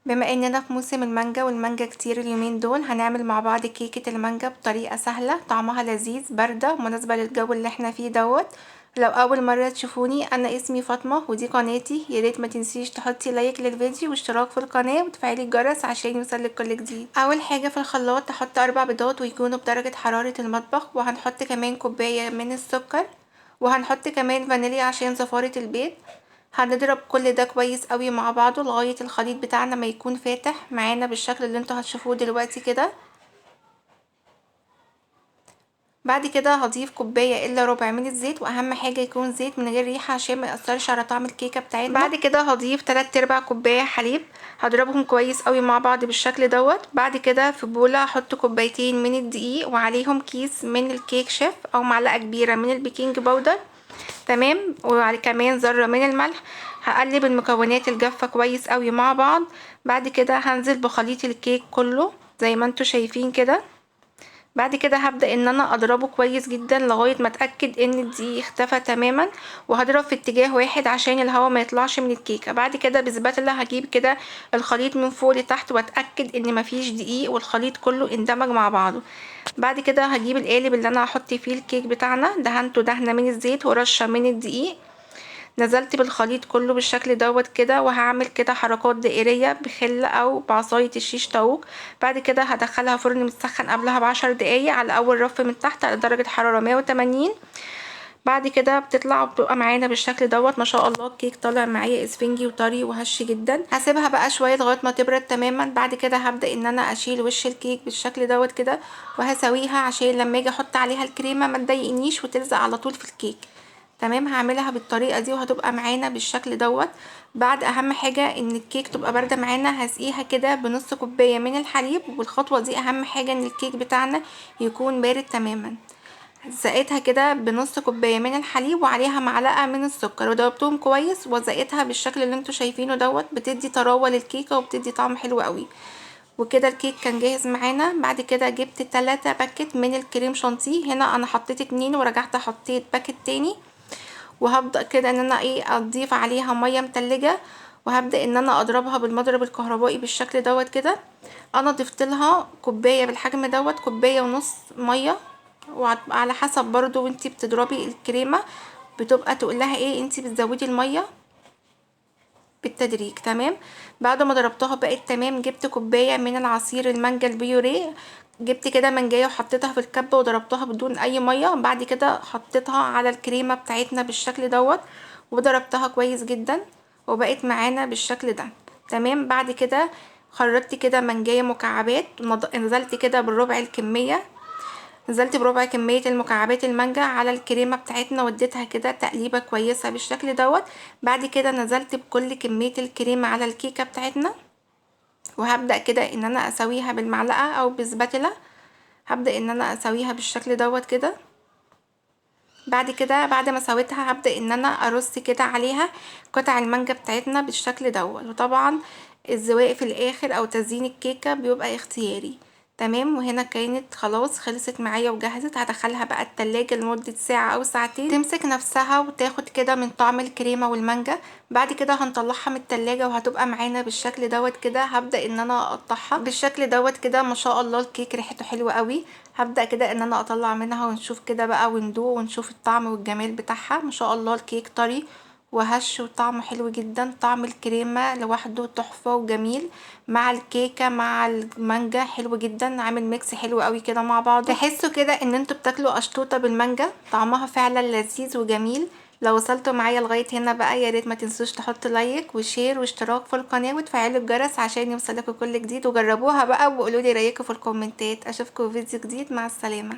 بما اننا في موسم المانجا والمانجا كتير اليومين دول، هنعمل مع بعض كيكة المانجا بطريقة سهلة طعمها لذيذ باردة ومناسبة للجو اللي احنا فيه دوت. لو اول مرة تشوفوني، انا اسمي فاطمة ودي قناتي. ياريت ما تنسيش تحطي لايك للفيديو واشتراك في القناة وتفعيلي الجرس عشان يوصلك كل جديد. اول حاجة في الخلاط تحط 4 بيضات ويكونوا بدرجة حرارة المطبخ، وهنحط كمان كوباية من السكر، وهنحط كمان فانيليا عشان زفارة البيض. هنضرب كل ده كويس قوي مع بعضه لغاية الخليط بتاعنا ما يكون فاتح معانا بالشكل اللي انتوا هتشوفوه دلوقتي كده. بعد كده هضيف كوبايه الا ربع من الزيت، واهم حاجه يكون زيت من غير ريحه عشان ما ياثرش على طعم الكيكه بتاعتنا. بعد كده هضيف 3/4 كوبايه حليب، هضربهم كويس قوي مع بعض بالشكل دوت. بعد كده في بوله هحط كوبايتين من الدقيق وعليهم كيس من الكيك شيف او معلقه كبيره من البيكنج باودر، تمام، وكمان ذره من الملح. هقلب المكونات الجافه كويس قوي مع بعض. بعد كده هنزل بخليط الكيك كله زي ما انتوا شايفين كده. بعد كده هبدأ ان انا اضربه كويس جدا لغاية ما اتأكد ان الدقيق اختفى تماما، وهضرب في اتجاه واحد عشان الهواء ما يطلعش من الكيكة. بعد كده بسباتلا هجيب كده الخليط من فوق لتحت واتأكد ان مفيش دقيق والخليط كله اندمج مع بعضه. بعد كده هجيب القالب اللي انا هحط فيه الكيك بتاعنا، دهنته دهنة من الزيت ورشة من الدقيق. نزلت بالخليط كله بالشكل دوت كده، وهعمل كده حركات دائرية بخل او بعصاية الشيش طاووق. بعد كده هدخلها فرن متسخن قبلها ب10 دقايق على اول رف من تحت على درجة حرارة 180. بعد كده بتطلع وبتبقى معانا بالشكل دوت. ما شاء الله الكيك طالع معايا اسفنجي وطري وهش جدا. هسيبها بقى شويه لغايه ما تبرد تماما. بعد كده هبدا ان انا اشيل وش الكيك بالشكل دوت كده، وهسويها عشان لما اجي احط عليها الكريمه ما تضايقنيش وتلزق على طول في الكيك. تمام، هعملها بالطريقه دي وهتبقى معانا بالشكل دوت. بعد اهم حاجه ان الكيك تبقى بارده معانا، هسقيها كده بنص كوبايه من الحليب، والخطوه دي اهم حاجه ان الكيك بتاعنا يكون بارد تماما. سقيتها كده بنص كوبايه من الحليب وعليها معلقه من السكر وضربتهم كويس، وزقتها بالشكل اللي انتوا شايفينه دوت. بتدي طراوه للكيكه وبتدي طعم حلو قوي. وكده الكيك كان جاهز معانا. بعد كده جبت 3 باكت من الكريم شانتيه. هنا انا حطيت 2 ورجعت حطيت باكت تاني. وهبدأ كده ان انا اضيف عليها ميه متلجة، وهبدأ ان انا اضربها بالمضرب الكهربائي بالشكل دوت كده. انا ضفت لها كوبايه بالحجم دوت، كوبايه ونص ميه، وعلى حسب برضو وانتي بتضربي الكريمه بتبقى تقولها انتي بتزودي الميه بالتدريج. تمام، بعد ما ضربتها بقت تمام. جبت كوبايه من العصير المانجا البيوريه، جبت كده منجايه وحطيتها في الكبه وضربتها بدون اي ميه. بعد كده حطيتها على الكريمه بتاعتنا بالشكل دوت وضربتها كويس جدا وبقت معانا بالشكل ده. تمام، بعد كده خرجت كده منجايه مكعبات، نزلت كده بالربع الكميه، نزلت بربع كمية المكعبات المانجا على الكريمة بتاعتنا واديتها كده تقليبة كويسة بالشكل دوت. بعد كده نزلت بكل كمية الكريمة على الكيكة بتاعتنا، وهبدأ كده ان انا اسويها بالمعلقة او بسباتيلا. هبدأ ان انا اسويها بالشكل دوت كده. بعد كده بعد ما سويتها هبدأ ان انا ارص كده عليها قطع المانجا بتاعتنا بالشكل دوت. وطبعا الزواق في الاخر او تزيين الكيكة بيبقى اختياري. تمام، وهنا كانت خلاص خلصت معايا وجهزت. هدخلها بقى التلاجة لمدة ساعة او ساعتين تمسك نفسها وتاخد كده من طعم الكريمة والمانجا. بعد كده هنطلعها من التلاجة وهتبقى معانا بالشكل دوت كده. هبدأ ان انا اقطعها بالشكل دوت كده. ما شاء الله الكيك ريحته حلوة قوي. هبدأ كده ان انا اطلع منها ونشوف كده بقى وندوق ونشوف الطعم والجمال بتاعها. ما شاء الله الكيك طري وهش وطعمه حلو جدا. طعم الكريمة لوحده تحفة وجميل مع الكيكة مع المانجا، حلو جدا، عامل ميكس حلو قوي كده مع بعض. تحسوا كده ان انتوا بتاكلوا اشطوطة بالمانجا، طعمها فعلا لذيذ وجميل. لو وصلتوا معايا لغايه هنا بقى، يا ريت ما تنسوش تحطوا لايك وشير واشتراك في القناه وتفعلوا الجرس عشان يوصلكوا كل جديد. وجربوها بقى وقولوا لي رايكم في الكومنتات. اشوفكم في فيديو جديد، مع السلامه.